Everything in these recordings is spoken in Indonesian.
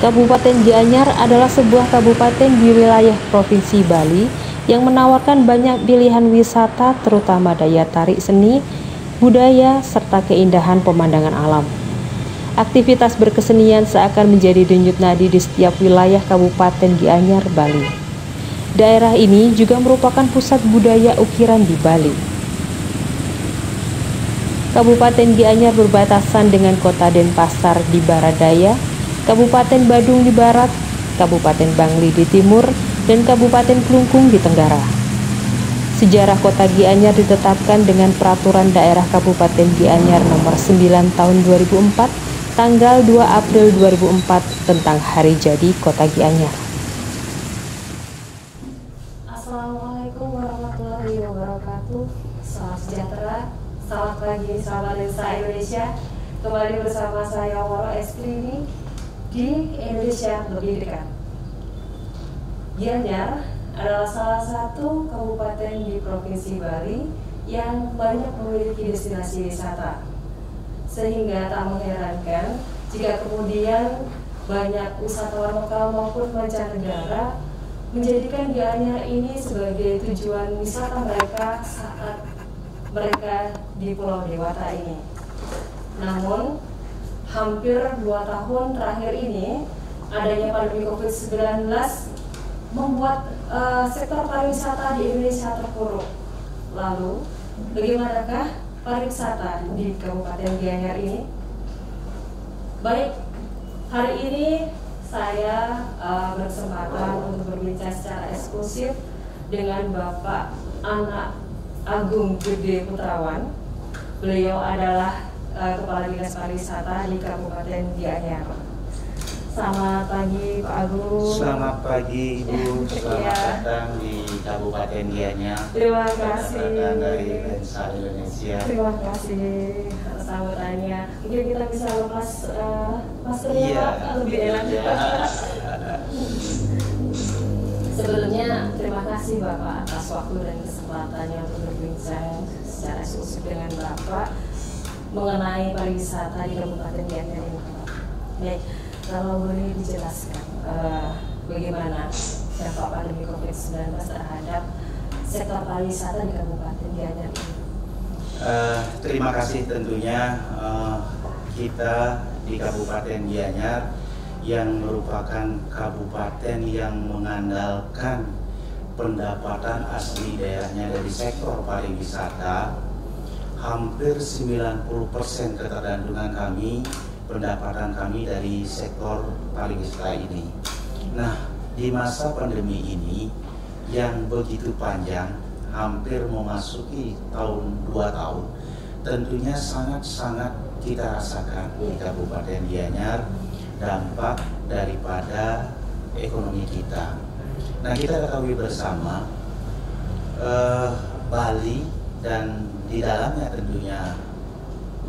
Kabupaten Gianyar adalah sebuah kabupaten di wilayah Provinsi Bali yang menawarkan banyak pilihan wisata terutama daya tarik seni, budaya, serta keindahan pemandangan alam. Aktivitas berkesenian seakan menjadi denyut nadi di setiap wilayah Kabupaten Gianyar, Bali. Daerah ini juga merupakan pusat budaya ukiran di Bali. Kabupaten Gianyar berbatasan dengan Kota Denpasar di barat daya, Kabupaten Badung di barat, Kabupaten Bangli di timur, dan Kabupaten Klungkung di tenggara. Sejarah Kota Gianyar ditetapkan dengan Peraturan Daerah Kabupaten Gianyar Nomor 9 Tahun 2004, tanggal 2 April 2004 tentang Hari Jadi Kota Gianyar. Assalamualaikum warahmatullahi wabarakatuh. Salam sejahtera, selamat pagi sahabat Lensa Indonesia. Kembali bersama saya Waro Estrini di Indonesia Lebih Dekat. Gianyar adalah salah satu kabupaten di Provinsi Bali yang banyak memiliki destinasi wisata. Sehingga tak mengherankan jika kemudian banyak wisatawan lokal maupun mancanegara menjadikan Gianyar ini sebagai tujuan wisata mereka saat mereka di Pulau Dewata ini. Namun, hampir 2 tahun terakhir ini, adanya pandemi COVID-19 membuat sektor pariwisata di Indonesia terpuruk. Lalu, bagaimanakah pariwisata di Kabupaten Gianyar ini? Baik, hari ini saya berkesempatan untuk berbincang secara eksklusif dengan Bapak Anak Agung Gede Putrawan. Beliau adalah Kepala Dinas Pariwisata di Kabupaten Gianyar. Selamat pagi Pak Agung. Selamat pagi Ibu, selamat datang di Kabupaten Gianyar. Terima kasih. Datang dari Lensa Indonesia. Terima kasih atas sambutannya. Mungkin kita bisa lepas maskernya Pak, lebih enak. Sebelumnya terima kasih Bapak atas waktu dan kesempatannya untuk berbincang secara eksklusif dengan Bapak mengenai pariwisata di Kabupaten Gianyar ini. Baik, kalau boleh dijelaskan bagaimana dampak pandemi COVID-19 terhadap sektor pariwisata di Kabupaten Gianyar ini? Terima kasih tentunya kita di Kabupaten Gianyar yang merupakan kabupaten yang mengandalkan pendapatan asli daerahnya dari sektor pariwisata. Hampir 90% ketergantungan kami, pendapatan kami dari sektor pariwisata ini. Nah, di masa pandemi ini yang begitu panjang, hampir memasuki 2 tahun, tentunya sangat-sangat kita rasakan di Kabupaten Gianyar dampak daripada ekonomi kita. Nah, kita ketahui bersama Bali dan di dalamnya tentunya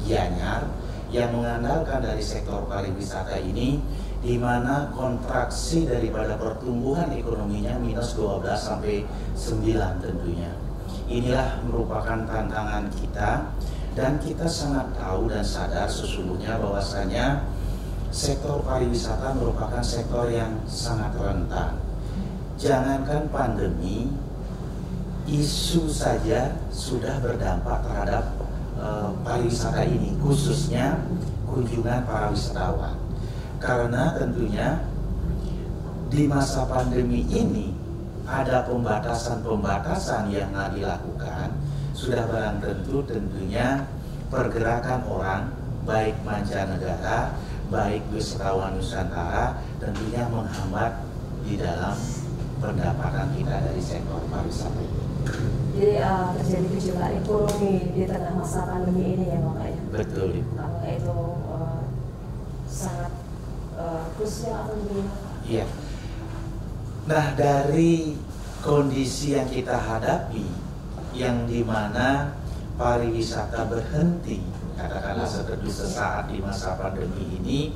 Gianyar yang mengandalkan dari sektor pariwisata ini, di mana kontraksi daripada pertumbuhan ekonominya minus 12 sampai 9 tentunya. Inilah merupakan tantangan kita, dan kita sangat tahu dan sadar sesungguhnya bahwasanya sektor pariwisata merupakan sektor yang sangat rentan. Jangankan pandemi, isu saja sudah berdampak terhadap pariwisata ini, khususnya kunjungan para wisatawan. Karena tentunya di masa pandemi ini ada pembatasan-pembatasan yang dilakukan, sudah barang tentu tentunya pergerakan orang, baik mancanegara, baik wisatawan Nusantara, tentunya menghambat di dalam pendapatan kita dari sektor pariwisata ini. Jadi terjadi gejolak ekonomi di tengah masa pandemi ini ya Bapak ya? Betul Ibu. Apakah itu sangat krusial atau bagaimana? Iya. Nah, dari kondisi yang kita hadapi, yang dimana pariwisata berhenti, katakanlah seperti sesaat di masa pandemi ini,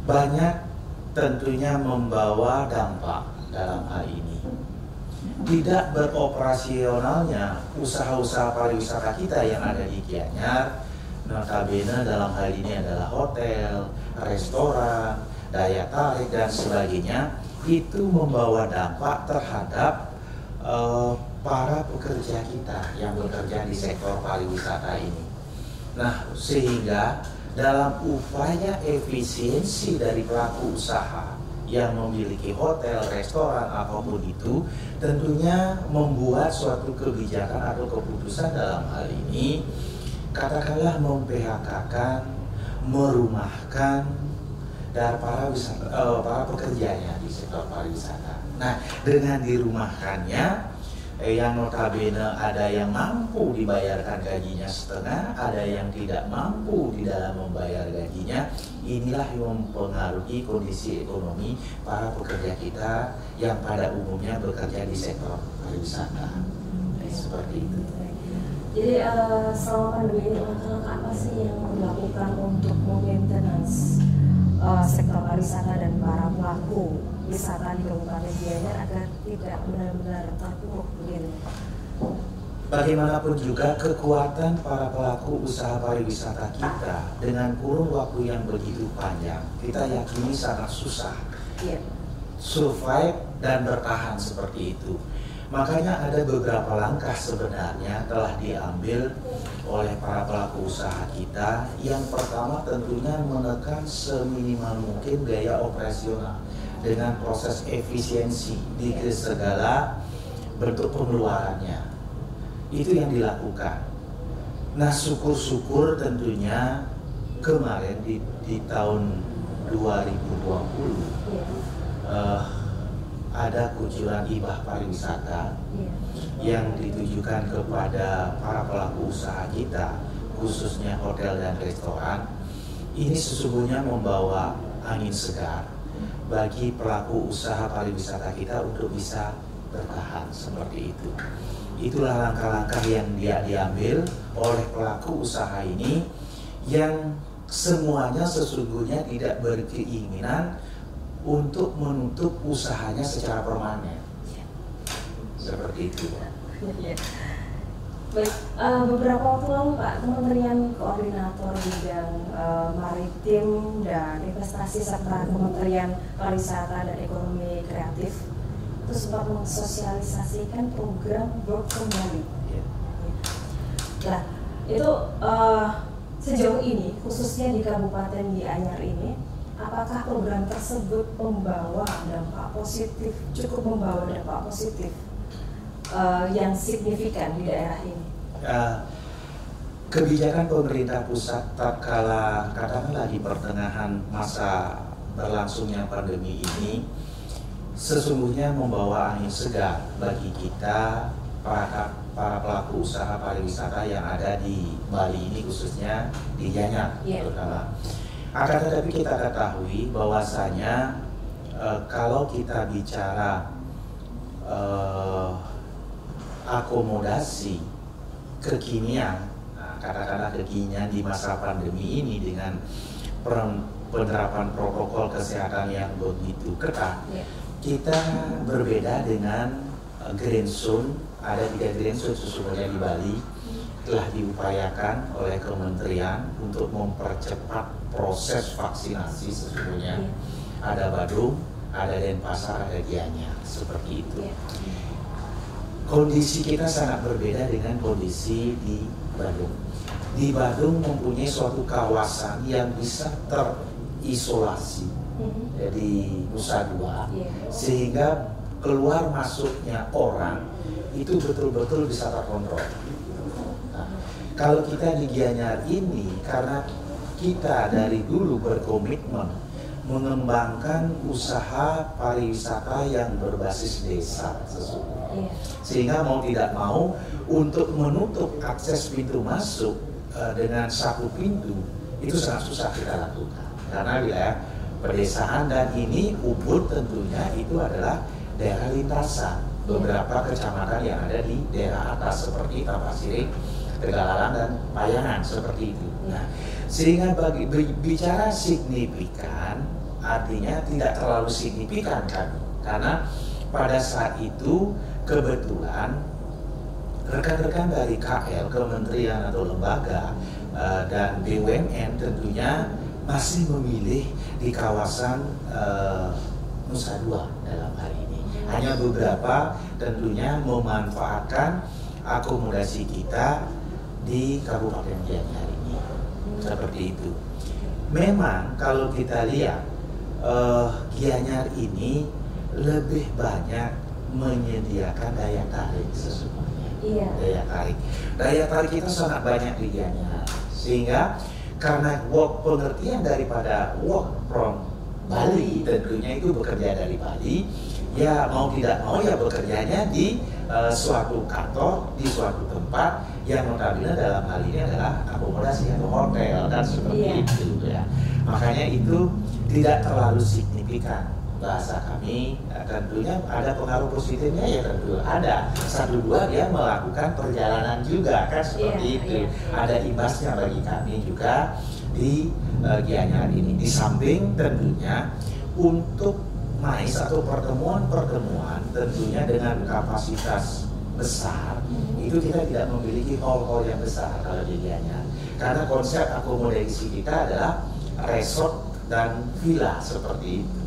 banyak tentunya membawa dampak dalam hal ini. Tidak beroperasionalnya usaha-usaha pariwisata kita yang ada di Gianyar, notabene dalam hal ini adalah hotel, restoran, daya tarik dan sebagainya, itu membawa dampak terhadap para pekerja kita yang bekerja di sektor pariwisata ini. Nah, sehingga dalam upaya efisiensi dari pelaku usaha yang memiliki hotel, restoran, apapun itu, tentunya membuat suatu kebijakan atau keputusan dalam hal ini, katakanlah mem-PHK-kan, merumahkan dari para pekerjanya di sektor pariwisata. Nah, dengan dirumahkannya, yang notabene ada yang mampu dibayarkan gajinya setengah, ada yang tidak mampu di dalam membayar gajinya. Inilah yang mempengaruhi kondisi ekonomi para pekerja kita yang pada umumnya bekerja di sektor pariwisata. Seperti itu. Jadi selama pandemi ini langkah-langkah apa sih yang dilakukan untuk maintenance sektor pariwisata dan para pelaku wisata di Kabupaten Gianyar agar tidak benar-benar terpuruk begitu? Bagaimanapun juga kekuatan para pelaku usaha pariwisata kita dengan kurun waktu yang begitu panjang, kita yakini sangat susah survive dan bertahan seperti itu. Makanya ada beberapa langkah sebenarnya telah diambil oleh para pelaku usaha kita. Yang pertama tentunya menekan seminimal mungkin gaya operasional dengan proses efisiensi di segala bentuk pengeluarannya. Itu yang dilakukan. Nah, syukur-syukur tentunya kemarin di tahun 2020 ada kucuran hibah pariwisata yang ditujukan kepada para pelaku usaha kita, khususnya hotel dan restoran. Ini sesungguhnya membawa angin segar bagi pelaku usaha pariwisata kita untuk bisa bertahan seperti itu. Itulah langkah-langkah yang diambil oleh pelaku usaha ini yang semuanya sesungguhnya tidak berkeinginan untuk menutup usahanya secara permanen. Seperti itu. Baik, beberapa waktu lalu Pak, Kementerian Koordinator Bidang Maritim dan Investasi serta Kementerian Pariwisata dan Ekonomi Kreatif itu sempat mensosialisasikan program Work from Bali. Nah, itu sejauh ini khususnya di Kabupaten Gianyar ini, apakah program tersebut membawa dampak positif, cukup membawa dampak positif yang signifikan di daerah ini? Kebijakan pemerintah pusat tatkala katakanlah di pertengahan masa berlangsungnya pandemi ini sesungguhnya membawa angin segar bagi kita para pelaku usaha pariwisata yang ada di Bali ini, khususnya di Gianyar terutama. Akan tetapi kita ketahui bahwasanya kalau kita bicara akomodasi kekinian, katakanlah kekinian di masa pandemi ini dengan penerapan protokol kesehatan yang begitu ketat, kita berbeda dengan green zone. Ada 3 green zone sesungguhnya di Bali telah diupayakan oleh kementerian untuk mempercepat proses vaksinasi sesungguhnya. Ada Badung, ada Denpasar, ada Gianyar, seperti itu. Kondisi kita sangat berbeda dengan kondisi di Badung. Di Badung mempunyai suatu kawasan yang bisa terisolasi di Nusa Dua, sehingga keluar masuknya orang itu betul-betul bisa terkontrol. Nah, kalau kita di Gianyar ini, karena kita dari dulu berkomitmen mengembangkan usaha pariwisata yang berbasis desa sesungguhnya, sehingga mau tidak mau untuk menutup akses pintu masuk dengan satu pintu itu sangat susah kita lakukan karena wilayah pedesaan, dan ini Ubud tentunya itu adalah daerah lintasan beberapa kecamatan yang ada di daerah atas seperti Tampasiring, Tegalalang, dan Payangan seperti itu. Nah, sehingga bicara signifikan artinya tidak terlalu signifikan kan, karena pada saat itu kebetulan rekan-rekan dari KL, kementerian atau lembaga dan BUMN tentunya masih memilih di kawasan Nusa Dua dalam hal ini. Hanya beberapa tentunya memanfaatkan akomodasi kita di Kabupaten Gianyar ini. Seperti itu. Memang kalau kita lihat Gianyar ini lebih banyak menyediakan daya tarik sesungguhnya. Iya. Daya tarik kita sangat banyak di Gianyar, sehingga karena pengertian daripada work from Bali, tentunya itu bekerja dari Bali, ya mau tidak mau ya bekerjanya di suatu kantor, di suatu tempat yang notabene dalam hal ini adalah akomodasi atau hotel dan seperti itu ya. Makanya itu tidak terlalu signifikan bahasa kami. Tentunya ada pengaruh positifnya ya, tentu ada. Satu dua dia melakukan perjalanan juga kan seperti itu. Ada imbasnya bagi kami juga di Gianyar ini. Di samping tentunya untuk MICE atau pertemuan tentunya dengan kapasitas besar, itu kita tidak memiliki hall-hall yang besar kalau di Gianyar. Karena konsep akomodasi kita adalah resort dan villa seperti itu.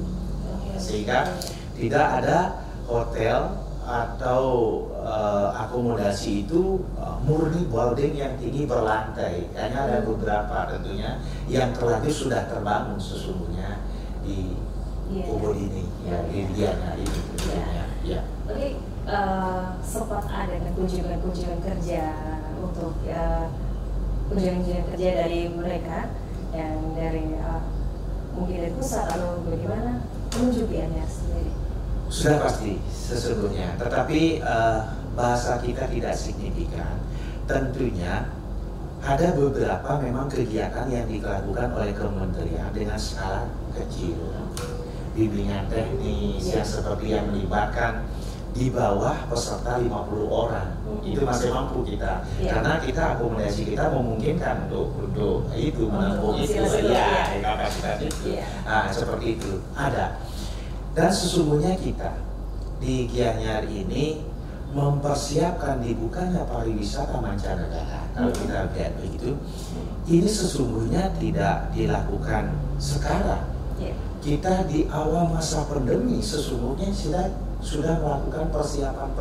Sehingga tidak ada hotel atau akomodasi itu murni building yang tinggi berlantai. Hanya ada beberapa tentunya yang terlanjur sudah terbangun sesungguhnya di Ubud ini, di Gianyar ini. Tapi sempat ada kan kunjungan kerja untuk kunjungan kerja dari mereka yang dari mungkin dari pusat atau bagaimana menuju Gianyar sendiri? Sudah pasti sesungguhnya, tetapi bahasa kita tidak signifikan. Tentunya ada beberapa memang kegiatan yang dilakukan oleh kementerian dengan skala kecil, bimbingan teknis yang seperti yang melibatkan di bawah peserta 50 orang. Itu masih mampu kita, karena kita akomodasi kita memungkinkan untuk itu menampung itu kapasitas itu. Nah, seperti itu ada. Dan sesungguhnya kita di Gianyar ini mempersiapkan dibukanya pariwisata mancanegara. Kalau kita lihat begitu, ini sesungguhnya tidak dilakukan sekarang. Kita di awal masa pandemi sesungguhnya sudah melakukan persiapan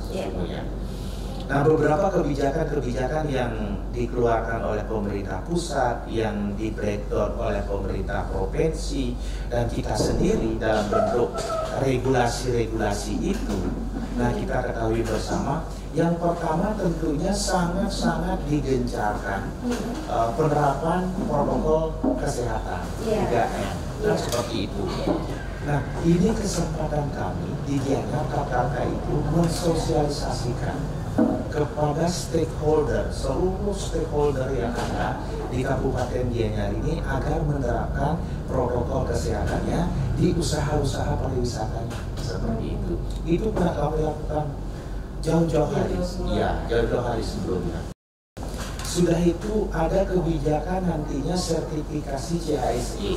sesungguhnya. Nah, beberapa kebijakan-kebijakan yang dikeluarkan oleh pemerintah pusat, yang di-breakdown oleh pemerintah provinsi, dan kita sendiri dalam bentuk regulasi-regulasi itu. Nah, kita ketahui bersama, yang pertama tentunya sangat-sangat digencarkan penerapan protokol kesehatan 3M. Nah, seperti itu. Nah, ini kesempatan kami di Gianyar KKK itu mensosialisasikan kepada stakeholder, seluruh stakeholder yang ada di Kabupaten Gianyar ini agar menerapkan protokol kesehatannya di usaha-usaha pariwisatanya seperti itu. Itu pernah kami lakukan jauh-jauh hari sebelumnya. Sudah itu ada kebijakan nantinya sertifikasi CHSE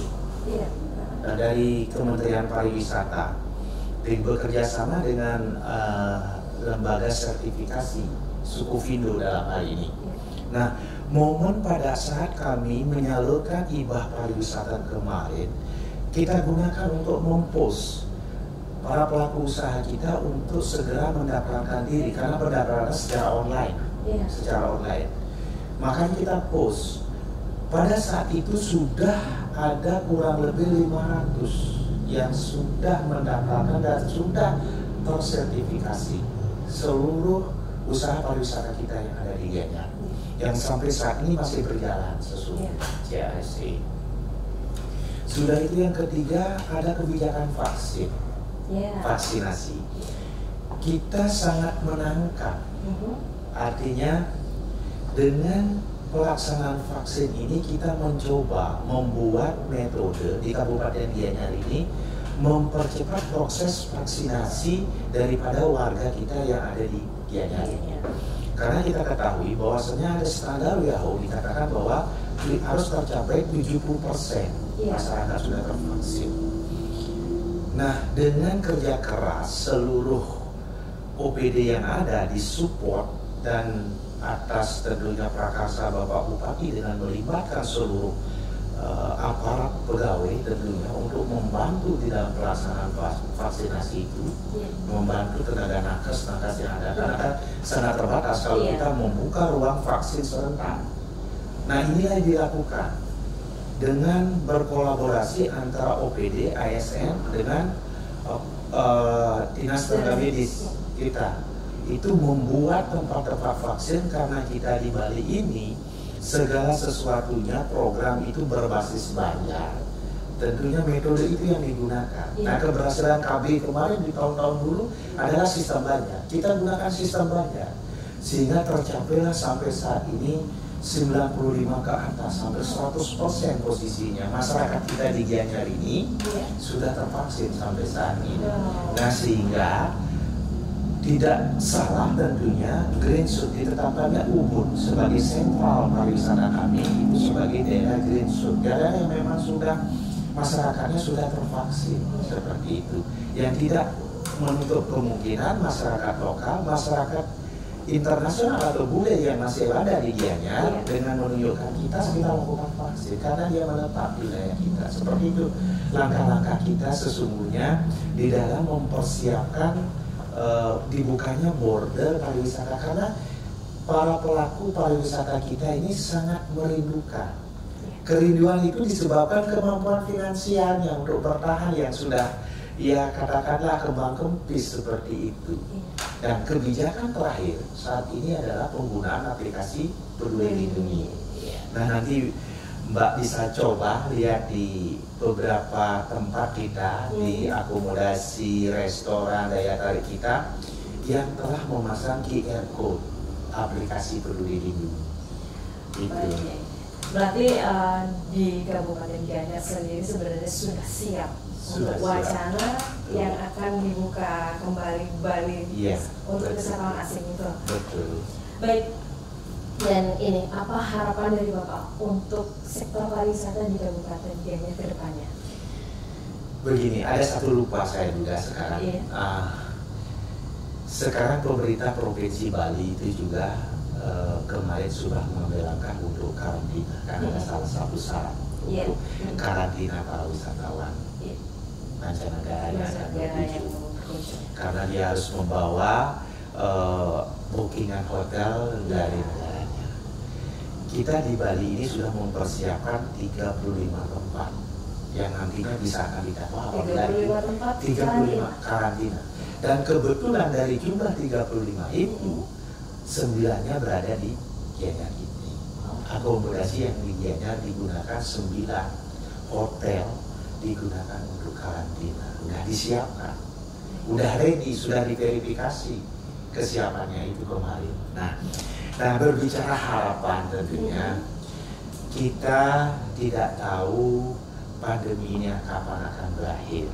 dari Kementerian Pariwisata, bekerja sama dengan lembaga sertifikasi Sukuvindo dalam hal ini. Nah, momen pada saat kami menyalurkan hibah pariwisata kemarin, kita gunakan untuk mempost para pelaku usaha kita untuk segera mendaftarkan diri karena pendaftaran secara online. Makanya kita post. Pada saat itu sudah ada kurang lebih 500 yang sudah mendaftarkan dan sudah tersertifikasi seluruh usaha pariwisata kita yang ada di Gianyar, yang sampai saat ini masih berjalan sesuai CHSE. Sudah itu yang ketiga ada kebijakan vaksinasi. Kita sangat menangkap, artinya dengan pelaksanaan vaksin ini kita mencoba membuat metode di Kabupaten Gianyar ini mempercepat proses vaksinasi daripada warga kita yang ada di Gianyar. Karena kita ketahui bahwasanya ada standar WHO dikatakan bahwa harus tercapai 70% masyarakat sudah tervaksin. Nah, dengan kerja keras seluruh OPD yang ada disupport dan atas tentunya prakarsa Bapak Bupati dengan melibatkan seluruh aparat pegawai tentunya untuk membantu di dalam pelaksanaan vaksinasi itu, membantu tenaga nakes yang ada, karena kan sangat terbatas kalau kita membuka ruang vaksin serentak. Nah, inilah yang dilakukan dengan berkolaborasi antara OPD, ASN dengan dinas tenaga medis kita. Itu membuat tempat-tempat vaksin, karena kita di Bali ini segala sesuatunya program itu berbasis bayar. Tentunya metode itu yang digunakan. Nah, keberhasilan KB kemarin di tahun-tahun dulu adalah sistem bayar. Kita gunakan sistem bayar sehingga tercapailah sampai saat ini 95 ke atas, sampai 100% posisinya masyarakat kita di Gianyar ini sudah tervaksin sampai saat ini. Nah, sehingga tidak salah tentunya Green Zone ditetapkannya Ubud sebagai sentral pariwisata kami itu sebagai daerah Green Zone, daerah yang memang sudah masyarakatnya sudah tervaksin seperti itu, yang tidak menutup kemungkinan masyarakat lokal, masyarakat internasional atau bule yang masih ada di Gianyar dengan menunjukkan kita melakukan vaksin karena dia menetap di wilayah kita. Seperti itu langkah-langkah kita sesungguhnya di dalam mempersiapkan dibukanya border pariwisata, karena para pelaku pariwisata kita ini sangat merindukan. Kerinduan itu disebabkan kemampuan finansialnya untuk bertahan yang sudah ya katakanlah kembang kempis seperti itu. Dan kebijakan terakhir saat ini adalah penggunaan aplikasi Peduli Lindungi. Nah, nanti Mbak bisa coba lihat di beberapa tempat kita, di akomodasi, restoran, daya tarik kita yang telah memasang QR Code aplikasi Peduli Lindungi. Itu. Berarti di Kabupaten Gianyar sendiri sebenarnya sudah siap untuk wacana yang akan dibuka kembali Bali untuk wisatawan asing itu. Betul. Baik. Dan ini apa harapan dari Bapak untuk sektor pariwisata di Kabupaten Gianyar ke depannya? Begini, ada satu lupa saya juga sekarang. Sekarang pemerintah Provinsi Bali itu juga kemarin sudah mengambil langkah untuk karantina, karena ada salah satu syarat untuk karantina para wisatawan mancanegara yang akan berkunjung, karena dia harus membawa bookingan hotel dari negaranya. Kita di Bali ini sudah mempersiapkan 35 tempat yang nantinya bisa akan didapatkan apabila 35 karantina. Dan kebetulan dari jumlah 35 itu 9-nya berada di Gianyar ini. Akomodasi yang di Gianyar digunakan 9 hotel digunakan untuk karantina. Sudah disiapkan, udah ready, sudah diverifikasi kesiapannya itu kemarin. Nah, berbicara harapan tentunya kita tidak tahu pandemi ini kapan akan berakhir.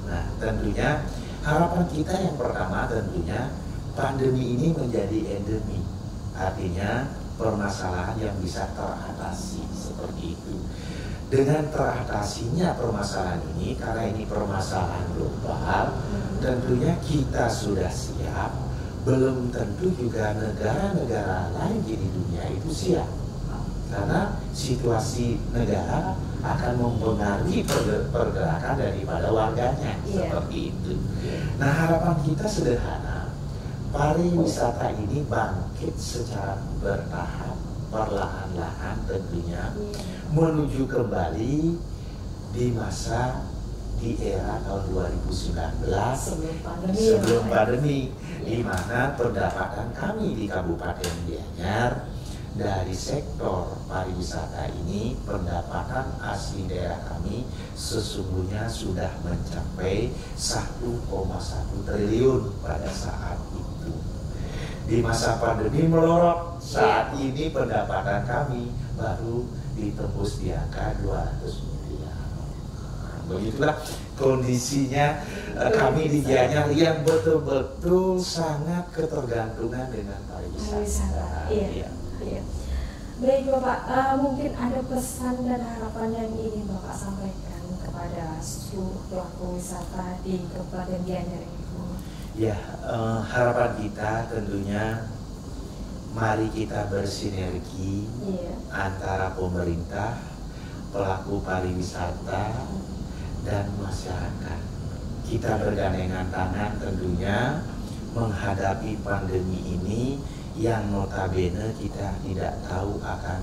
Nah, tentunya harapan kita yang pertama tentunya pandemi ini menjadi endemi, artinya permasalahan yang bisa teratasi seperti itu. Dengan teratasinya permasalahan ini, karena ini permasalahan global, tentunya kita sudah siap. Belum tentu juga negara-negara lain di dunia itu siap, karena situasi negara akan mempengaruhi pergerakan daripada warganya seperti itu. Nah, harapan kita sederhana, pariwisata ini bangkit secara bertahap, perlahan-lahan tentunya menuju kembali di masa di era tahun 2019 sebelum pandemi, di mana pendapatan kami di Kabupaten Gianyar dari sektor pariwisata ini, pendapatan asli daerah kami sesungguhnya sudah mencapai 1,1 triliun pada saat itu. Di masa pandemi melorot, saat ini pendapatan kami baru ditembus di angka 200 miliar. Begitulah kondisinya kami di Gianyar yang betul-betul sangat ketergantungan dengan pariwisata. Iya. Baik Bapak, mungkin ada pesan dan harapan yang ingin Bapak sampaikan kepada seluruh pelaku wisata di Kabupaten Gianyar ini. Ya, harapan kita tentunya mari kita bersinergi antara pemerintah, pelaku pariwisata dan masyarakat. Kita bergandengan tangan tentunya menghadapi pandemi ini yang notabene kita tidak tahu kapan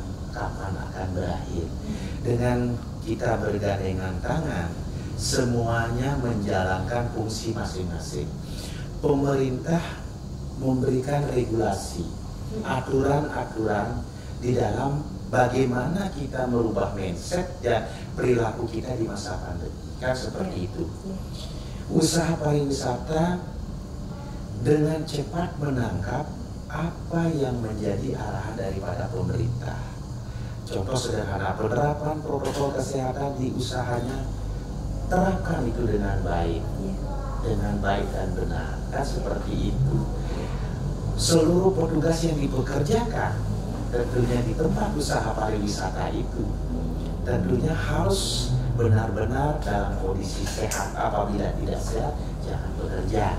akan berakhir. Dengan kita bergandengan tangan, semuanya menjalankan fungsi masing-masing. Pemerintah memberikan regulasi, aturan-aturan di dalam bagaimana kita merubah mindset dan perilaku kita di masa pandemi. Kan seperti itu. Usaha pariwisata dengan cepat menangkap apa yang menjadi arahan daripada pemerintah. Contoh sederhana, penerapan protokol kesehatan di usahanya terapkan itu dengan baik, dan benar. Kan seperti itu. Seluruh petugas yang dipekerjakan tentunya di tempat usaha pariwisata itu tentunya harus benar-benar dalam kondisi sehat. Apabila tidak sehat, jangan bekerja.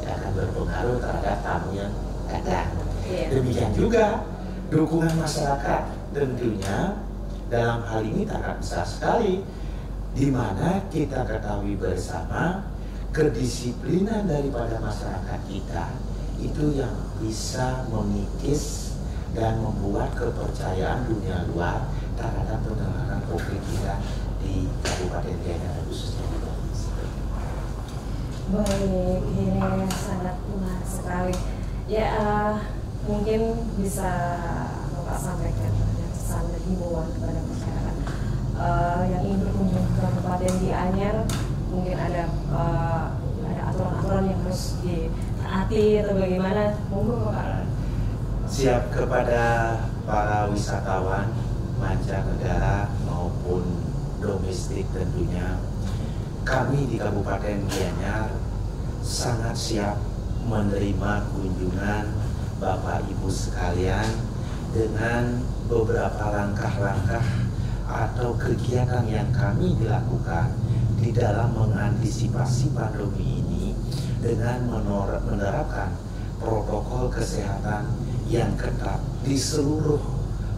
Akan berpengaruh terhadap tamu yang datang. Demikian juga dukungan masyarakat tentunya dalam hal ini sangat besar sekali, di mana kita ketahui bersama kedisiplinan daripada masyarakat kita itu yang bisa mengikis dan membuat kepercayaan dunia luar terhadap penanganan COVID kita di Kabupaten Gianyar khususnya di Bali. Baik, ini sangat menarik sekali. Ya, mungkin bisa Bapak sampaikan pesan dan himbauan kepada masyarakat yang ingin berkunjung ke Kabupaten Gianyar. Mungkin ada aturan-aturan yang harus ditaati atau bagaimana? Monggo Bapak. Siap. Kepada para wisatawan mancanegara maupun domestik tentunya, kami di Kabupaten Gianyar sangat siap menerima kunjungan Bapak Ibu sekalian dengan beberapa langkah-langkah atau kegiatan yang kami dilakukan di dalam mengantisipasi pandemi ini dengan menerapkan protokol kesehatan yang ketat di seluruh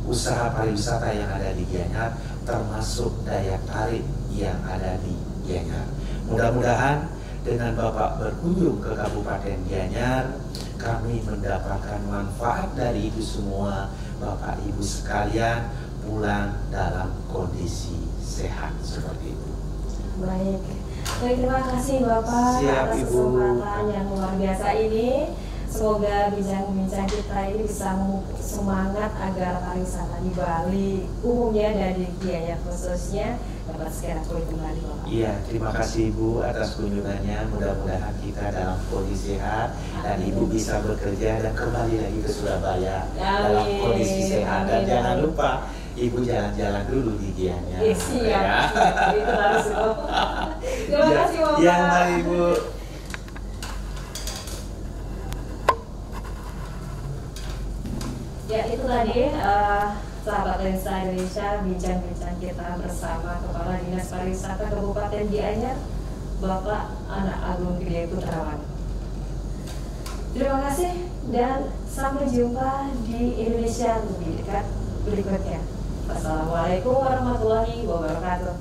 usaha pariwisata yang ada di Gianyar, termasuk daya tarik yang ada di Gianyar. Mudah-mudahan dengan Bapak berkunjung ke Kabupaten Gianyar, kami mendapatkan manfaat dari itu semua. Bapak Ibu sekalian pulang dalam kondisi sehat seperti itu. Baik, terima kasih Bapak atas kesempatan yang luar biasa ini. Semoga bincang-bincang kita ini bisa memupuk semangat agar pariwisata di Bali umumnya dan di Gianyar khususnya dapat segera pulih kembali, Bapak. Iya, terima kasih Ibu atas kunjungannya. Mudah-mudahan kita dalam kondisi sehat dan Ibu bisa bekerja dan kembali lagi ke Surabaya dalam kondisi sehat. Dan jangan lupa Ibu jalan-jalan dulu di Gianyar. Siap. Itu harus Bapak. Terima kasih Bapak. Ya, baik Ibu. Ya, itu tadi sahabat Lensa Indonesia, bincang-bincang kita bersama Kepala Dinas Pariwisata Kabupaten Gianyar, Bapak Anak Agung Gede Putrawan. Terima kasih dan sampai jumpa di Indonesia lebih dekat berikutnya. Wassalamualaikum warahmatullahi wabarakatuh.